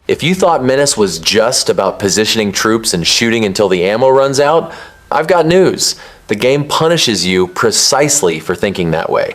If you thought Menace was just about positioning troops and shooting until the ammo runs out, I've got news. The game punishes you precisely for thinking that way.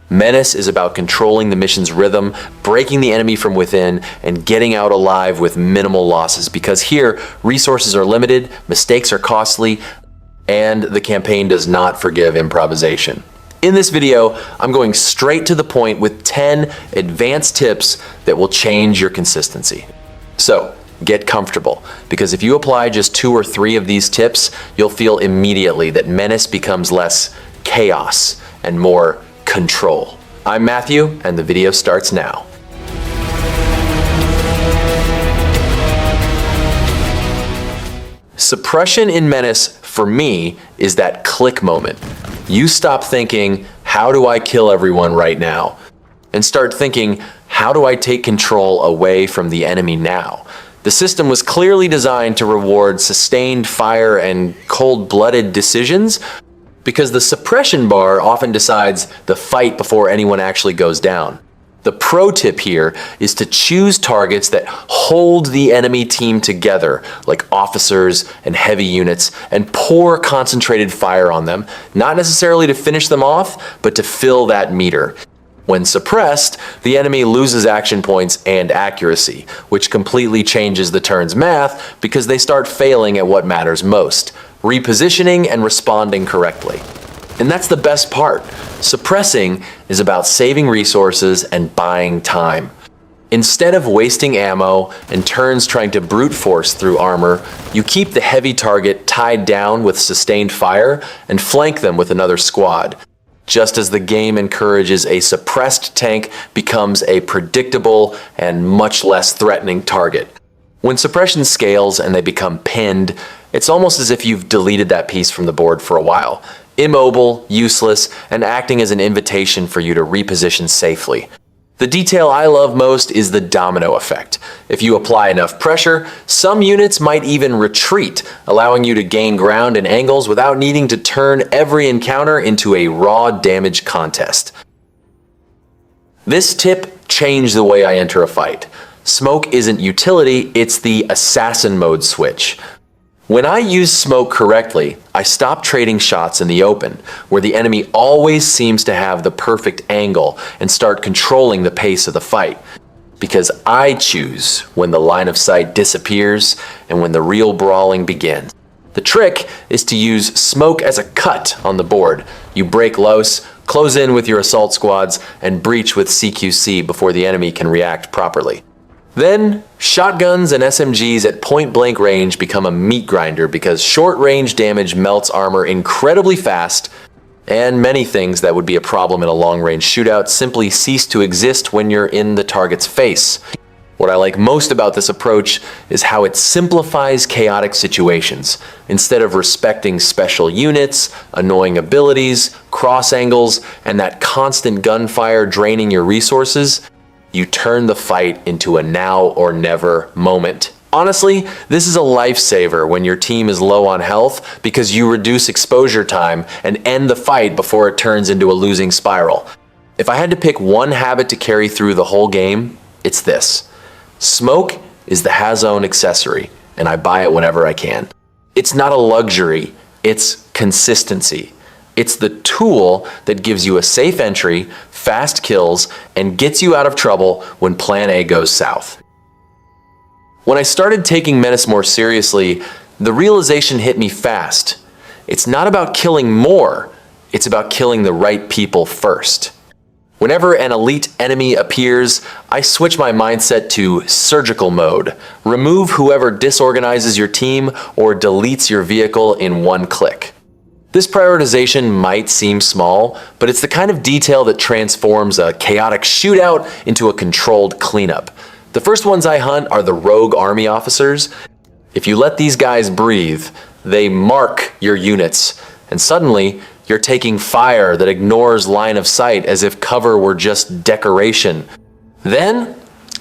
Menace is about controlling the mission's rhythm, breaking the enemy from within, and getting out alive with minimal losses, because here, resources are limited, mistakes are costly, and the campaign does not forgive improvisation. In this video, I'm going straight to the point with 10 advanced tips that will change your consistency. So, get comfortable, because if you apply just 2 or 3 of these tips, you'll feel immediately that Menace becomes less chaos and more control. I'm Matthew, and the video starts now. Suppression in Menace, for me, is that click moment. You stop thinking, how do I kill everyone right now? And start thinking, how do I take control away from the enemy now? The system was clearly designed to reward sustained fire and cold-blooded decisions, because the suppression bar often decides the fight before anyone actually goes down. The pro tip here is to choose targets that hold the enemy team together, like officers and heavy units, and pour concentrated fire on them, not necessarily to finish them off, but to fill that meter. When suppressed, the enemy loses action points and accuracy, which completely changes the turn's math because they start failing at what matters most, repositioning and responding correctly. And that's the best part. Suppressing is about saving resources and buying time. Instead of wasting ammo and turns trying to brute force through armor, you keep the heavy target tied down with sustained fire and flank them with another squad. Just as the game encourages a suppressed tank becomes a predictable and much less threatening target. When suppression scales and they become pinned, it's almost as if you've deleted that piece from the board for a while. Immobile, useless, and acting as an invitation for you to reposition safely. The detail I love most is the domino effect. If you apply enough pressure, some units might even retreat, allowing you to gain ground and angles without needing to turn every encounter into a raw damage contest. This tip changed the way I enter a fight. Smoke isn't utility, it's the assassin mode switch. When I use smoke correctly, I stop trading shots in the open, where the enemy always seems to have the perfect angle, and start controlling the pace of the fight. Because I choose when the line of sight disappears and when the real brawling begins. The trick is to use smoke as a cut on the board. You break loose, close in with your assault squads, and breach with CQC before the enemy can react properly. Then, shotguns and SMGs at point-blank range become a meat grinder because short-range damage melts armor incredibly fast, and many things that would be a problem in a long-range shootout simply cease to exist when you're in the target's face. What I like most about this approach is how it simplifies chaotic situations. Instead of respecting special units, annoying abilities, cross angles, and that constant gunfire draining your resources, you turn the fight into a now or never moment. Honestly, this is a lifesaver when your team is low on health because you reduce exposure time and end the fight before it turns into a losing spiral. If I had to pick one habit to carry through the whole game, it's this. Smoke is the Hazone accessory, and I buy it whenever I can. It's not a luxury, it's consistency. It's the tool that gives you a safe entry, fast kills, and gets you out of trouble when Plan A goes south. When I started taking Menace more seriously, the realization hit me fast. It's not about killing more, it's about killing the right people first. Whenever an elite enemy appears, I switch my mindset to surgical mode. Remove whoever disorganizes your team or deletes your vehicle in one click. This prioritization might seem small, but it's the kind of detail that transforms a chaotic shootout into a controlled cleanup. The first ones I hunt are the rogue army officers. If you let these guys breathe, they mark your units, and suddenly you're taking fire that ignores line of sight as if cover were just decoration. Then,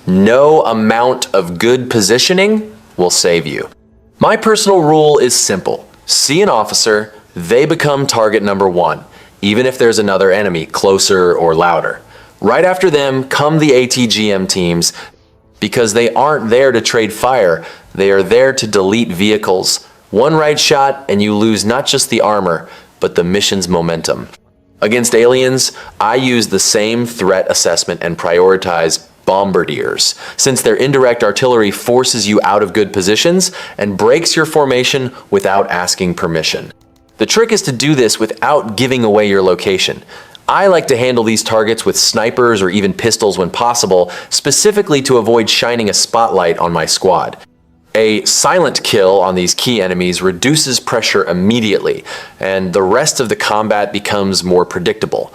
no amount of good positioning will save you. My personal rule is simple. See an officer, they become target number 1, even if there's another enemy closer or louder. Right after them come the ATGM teams, because they aren't there to trade fire, they are there to delete vehicles. One right shot and you lose not just the armor, but the mission's momentum. Against aliens, I use the same threat assessment and prioritize bombardiers, since their indirect artillery forces you out of good positions and breaks your formation without asking permission. The trick is to do this without giving away your location. I like to handle these targets with snipers or even pistols when possible, specifically to avoid shining a spotlight on my squad. A silent kill on these key enemies reduces pressure immediately, and the rest of the combat becomes more predictable.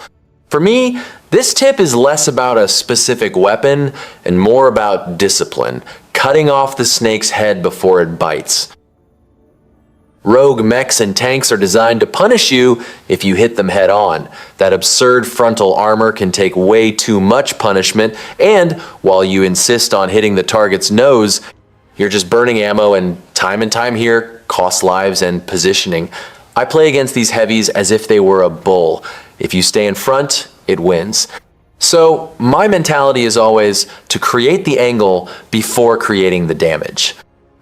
For me, this tip is less about a specific weapon and more about discipline, cutting off the snake's head before it bites. Rogue mechs and tanks are designed to punish you if you hit them head on. That absurd frontal armor can take way too much punishment, and while you insist on hitting the target's nose, you're just burning ammo, and time here costs lives and positioning. I play against these heavies as if they were a bull. If you stay in front, it wins. So my mentality is always to create the angle before creating the damage.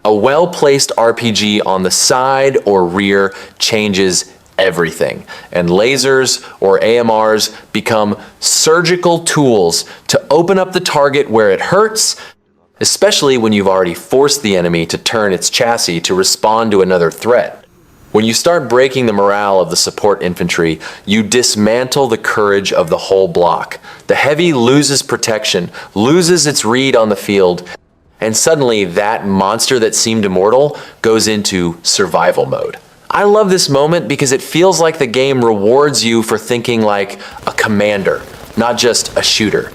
A well-placed RPG on the side or rear changes everything, and lasers or AMRs become surgical tools to open up the target where it hurts, especially when you've already forced the enemy to turn its chassis to respond to another threat. When you start breaking the morale of the support infantry, you dismantle the courage of the whole block. The heavy loses protection, loses its read on the field, and suddenly that monster that seemed immortal goes into survival mode. I love this moment because it feels like the game rewards you for thinking like a commander, not just a shooter.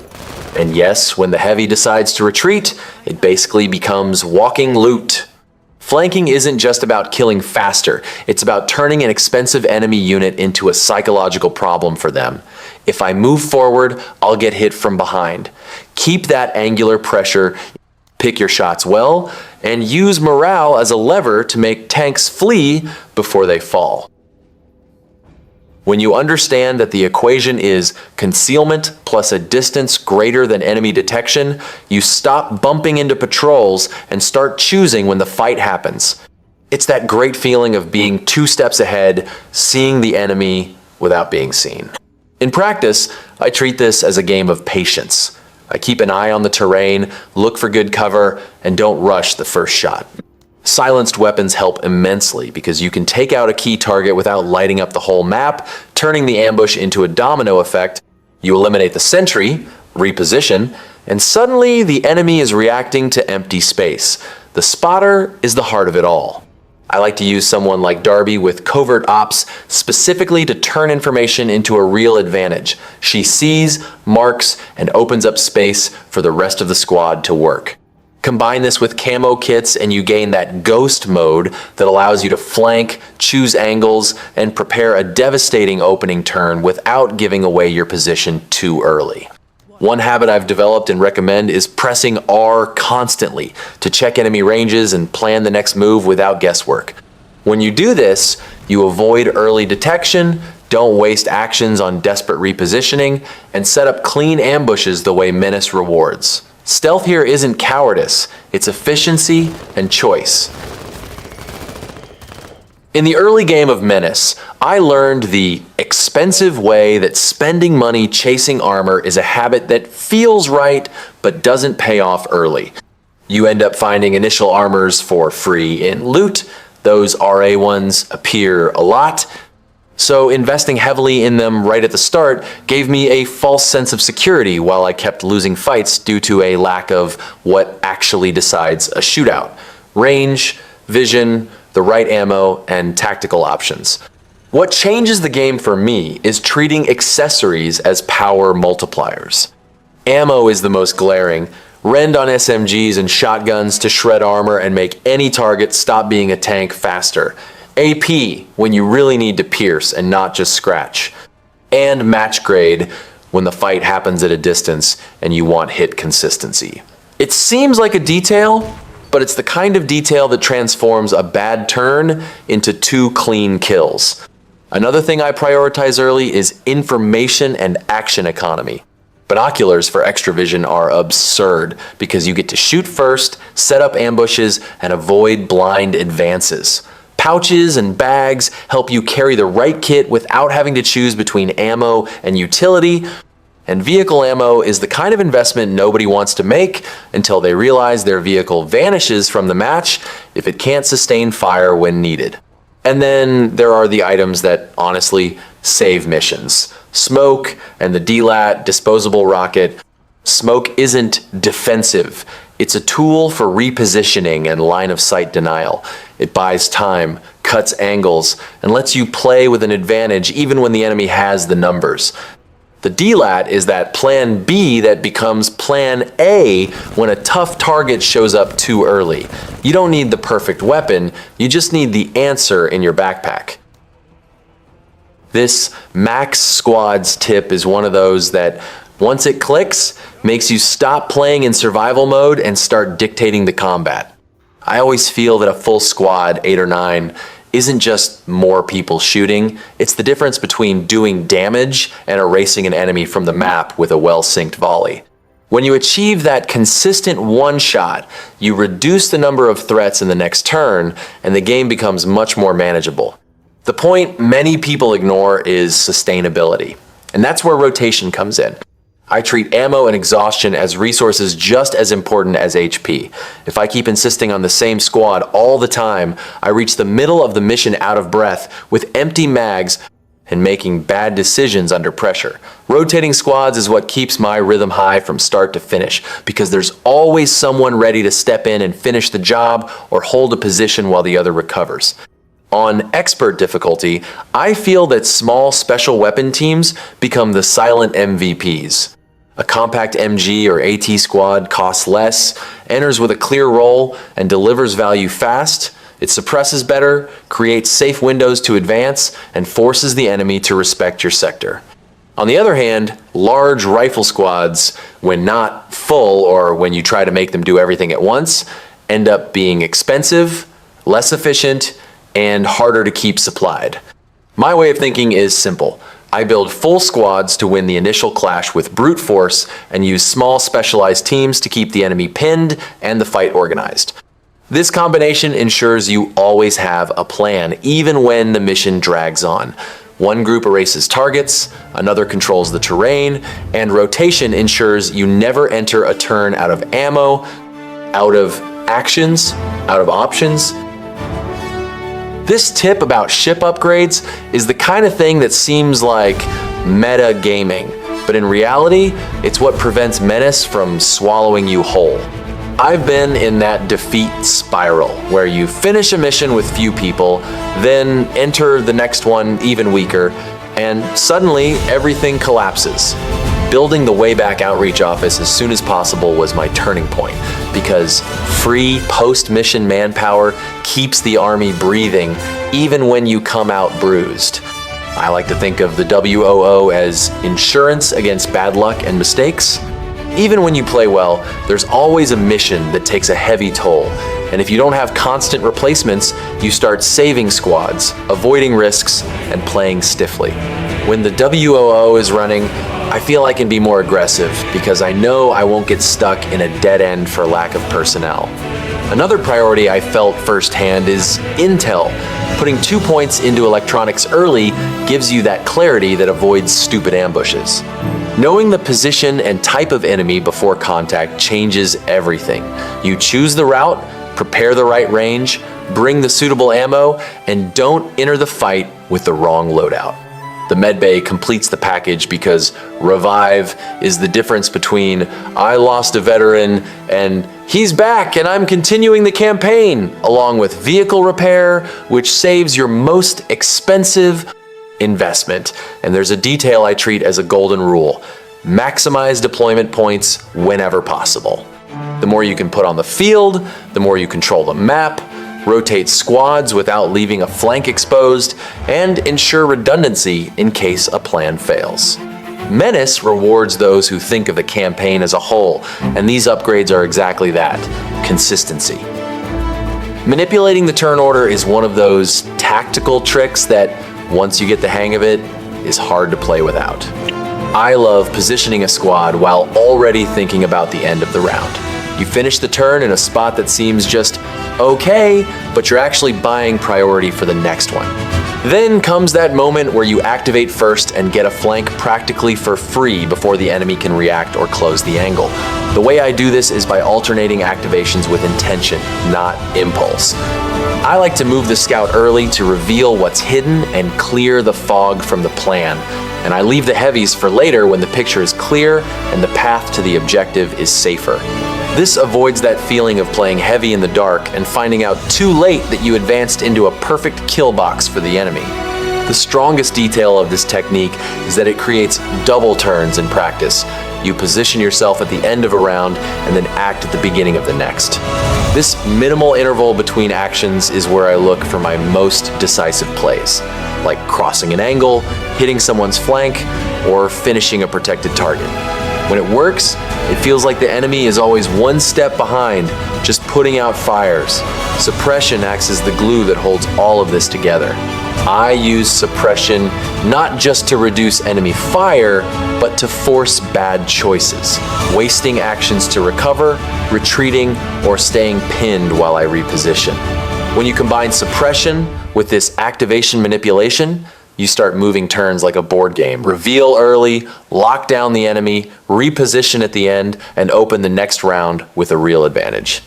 And yes, when the heavy decides to retreat, it basically becomes walking loot. Flanking isn't just about killing faster, it's about turning an expensive enemy unit into a psychological problem for them. If I move forward, I'll get hit from behind. Keep that angular pressure, pick your shots well, and use morale as a lever to make tanks flee before they fall. When you understand that the equation is concealment plus a distance greater than enemy detection, you stop bumping into patrols and start choosing when the fight happens. It's that great feeling of being 2 steps ahead, seeing the enemy without being seen. In practice, I treat this as a game of patience. I keep an eye on the terrain, look for good cover, and don't rush the first shot. Silenced weapons help immensely because you can take out a key target without lighting up the whole map, turning the ambush into a domino effect. You eliminate the sentry, reposition, and suddenly the enemy is reacting to empty space. The spotter is the heart of it all. I like to use someone like Darby with covert ops specifically to turn information into a real advantage. She sees, marks, and opens up space for the rest of the squad to work. Combine this with camo kits and you gain that ghost mode that allows you to flank, choose angles, and prepare a devastating opening turn without giving away your position too early. One habit I've developed and recommend is pressing R constantly to check enemy ranges and plan the next move without guesswork. When you do this, you avoid early detection, don't waste actions on desperate repositioning, and set up clean ambushes the way Menace rewards. Stealth here isn't cowardice, it's efficiency and choice. In the early game of Menace, I learned the expensive way that spending money chasing armor is a habit that feels right but doesn't pay off early. You end up finding initial armors for free in loot. Those RA ones appear a lot. So investing heavily in them right at the start gave me a false sense of security while I kept losing fights due to a lack of what actually decides a shootout. Range, vision, the right ammo, and tactical options. What changes the game for me is treating accessories as power multipliers. Ammo is the most glaring. Rend on SMGs and shotguns to shred armor and make any target stop being a tank faster. AP when you really need to pierce and not just scratch. And match grade when the fight happens at a distance and you want hit consistency. It seems like a detail, but it's the kind of detail that transforms a bad turn into 2 clean kills. Another thing I prioritize early is information and action economy. Binoculars for extra vision are absurd because you get to shoot first, set up ambushes, and avoid blind advances. Pouches and bags help you carry the right kit without having to choose between ammo and utility. And vehicle ammo is the kind of investment nobody wants to make until they realize their vehicle vanishes from the match if it can't sustain fire when needed. And then there are the items that honestly save missions. Smoke and the DLAT disposable rocket. Smoke isn't defensive. It's a tool for repositioning and line of sight denial. It buys time, cuts angles, and lets you play with an advantage even when the enemy has the numbers. The DLAT is that plan B that becomes plan A when a tough target shows up too early. You don't need the perfect weapon, you just need the answer in your backpack. This max squads tip is one of those that, once it clicks, makes you stop playing in survival mode and start dictating the combat. I always feel that a full squad, 8 or 9, isn't just more people shooting, it's the difference between doing damage and erasing an enemy from the map with a well-synced volley. When you achieve that consistent one shot, you reduce the number of threats in the next turn, and the game becomes much more manageable. The point many people ignore is sustainability, and that's where rotation comes in. I treat ammo and exhaustion as resources just as important as HP. If I keep insisting on the same squad all the time, I reach the middle of the mission out of breath with empty mags and making bad decisions under pressure. Rotating squads is what keeps my rhythm high from start to finish, because there's always someone ready to step in and finish the job or hold a position while the other recovers. On expert difficulty, I feel that small special weapon teams become the silent MVPs. A compact MG or AT squad costs less, enters with a clear role, and delivers value fast. It suppresses better, creates safe windows to advance, and forces the enemy to respect your sector. On the other hand, large rifle squads, when not full or when you try to make them do everything at once, end up being expensive, less efficient, and harder to keep supplied. My way of thinking is simple. I build full squads to win the initial clash with brute force and use small specialized teams to keep the enemy pinned and the fight organized. This combination ensures you always have a plan, even when the mission drags on. One group erases targets, another controls the terrain, and rotation ensures you never enter a turn out of ammo, out of actions, out of options. This tip about ship upgrades is the kind of thing that seems like meta gaming, but in reality, it's what prevents Menace from swallowing you whole. I've been in that defeat spiral, where you finish a mission with few people, then enter the next one even weaker, and suddenly everything collapses. Building the Wayback Outreach office as soon as possible was my turning point, because free post-mission manpower keeps the army breathing even when you come out bruised. I like to think of the WOO as insurance against bad luck and mistakes. Even when you play well, there's always a mission that takes a heavy toll, and if you don't have constant replacements, you start saving squads, avoiding risks, and playing stiffly. When the WOO is running, I feel I can be more aggressive because I know I won't get stuck in a dead end for lack of personnel. Another priority I felt firsthand is intel. Putting 2 points into electronics early gives you that clarity that avoids stupid ambushes. Knowing the position and type of enemy before contact changes everything. You choose the route, prepare the right range, bring the suitable ammo, and don't enter the fight with the wrong loadout. The medbay completes the package because revive is the difference between I lost a veteran and he's back and I'm continuing the campaign, along with vehicle repair, which saves your most expensive investment. And there's a detail I treat as a golden rule: maximize deployment points whenever possible. The more you can put on the field, the more you control the map, rotate squads without leaving a flank exposed, and ensure redundancy in case a plan fails. Menace rewards those who think of the campaign as a whole, and these upgrades are exactly that: consistency. Manipulating the turn order is one of those tactical tricks that, once you get the hang of it, is hard to play without. I love positioning a squad while already thinking about the end of the round. You finish the turn in a spot that seems just okay, but you're actually buying priority for the next one. Then comes that moment where you activate first and get a flank practically for free before the enemy can react or close the angle. The way I do this is by alternating activations with intention, not impulse. I like to move the scout early to reveal what's hidden and clear the fog from the plan. And I leave the heavies for later when the picture is clear and the path to the objective is safer. This avoids that feeling of playing heavy in the dark and finding out too late that you advanced into a perfect kill box for the enemy. The strongest detail of this technique is that it creates double turns in practice. You position yourself at the end of a round and then act at the beginning of the next. This minimal interval between actions is where I look for my most decisive plays, like crossing an angle, hitting someone's flank, or finishing a protected target. When it works, it feels like the enemy is always one step behind, just putting out fires. Suppression acts as the glue that holds all of this together. I use suppression not just to reduce enemy fire, but to force bad choices, wasting actions to recover, retreating, or staying pinned while I reposition. When you combine suppression with this activation manipulation, you start moving turns like a board game. Reveal early, lock down the enemy, reposition at the end, and open the next round with a real advantage.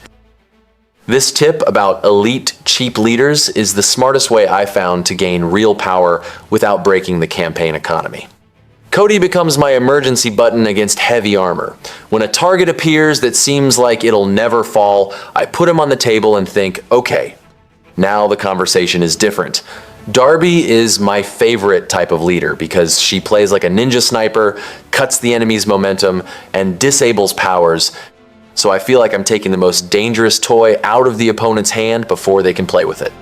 This tip about elite, cheap leaders is the smartest way I found to gain real power without breaking the campaign economy. Cody becomes my emergency button against heavy armor. When a target appears that seems like it'll never fall, I put him on the table and think, okay, now the conversation is different. Darby is my favorite type of leader because she plays like a ninja sniper, cuts the enemy's momentum, and disables powers. So I feel like I'm taking the most dangerous toy out of the opponent's hand before they can play with it.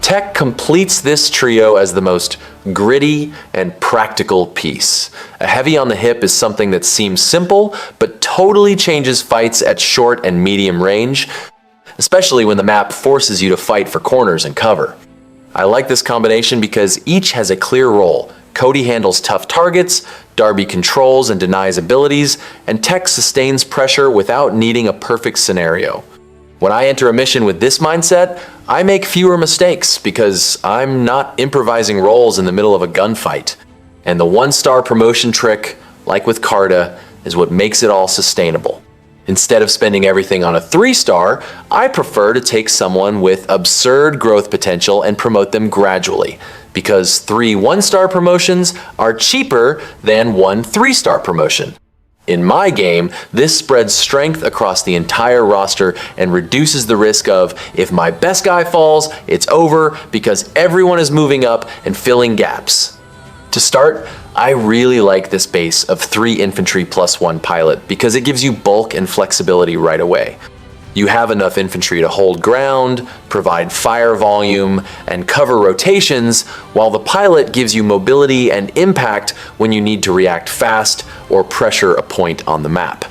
Tech completes this trio as the most gritty and practical piece. A heavy on the hip is something that seems simple, but totally changes fights at short and medium range, especially when the map forces you to fight for corners and cover. I like this combination because each has a clear role. Cody handles tough targets, Darby controls and denies abilities, and Tech sustains pressure without needing a perfect scenario. When I enter a mission with this mindset, I make fewer mistakes because I'm not improvising roles in the middle of a gunfight. And the 1-star promotion trick, like with Carta, is what makes it all sustainable. Instead of spending everything on a 3-star, I prefer to take someone with absurd growth potential and promote them gradually, because 3 1-star promotions are cheaper than 1 3-star promotion. In my game, this spreads strength across the entire roster and reduces the risk of, if my best guy falls, it's over because everyone is moving up and filling gaps. To start, I really like this base of 3 infantry plus 1 pilot because it gives you bulk and flexibility right away. You have enough infantry to hold ground, provide fire volume, and cover rotations, while the pilot gives you mobility and impact when you need to react fast or pressure a point on the map.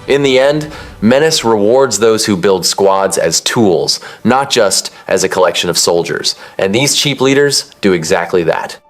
In the end, Menace rewards those who build squads as tools, not just as a collection of soldiers, and these cheap leaders do exactly that.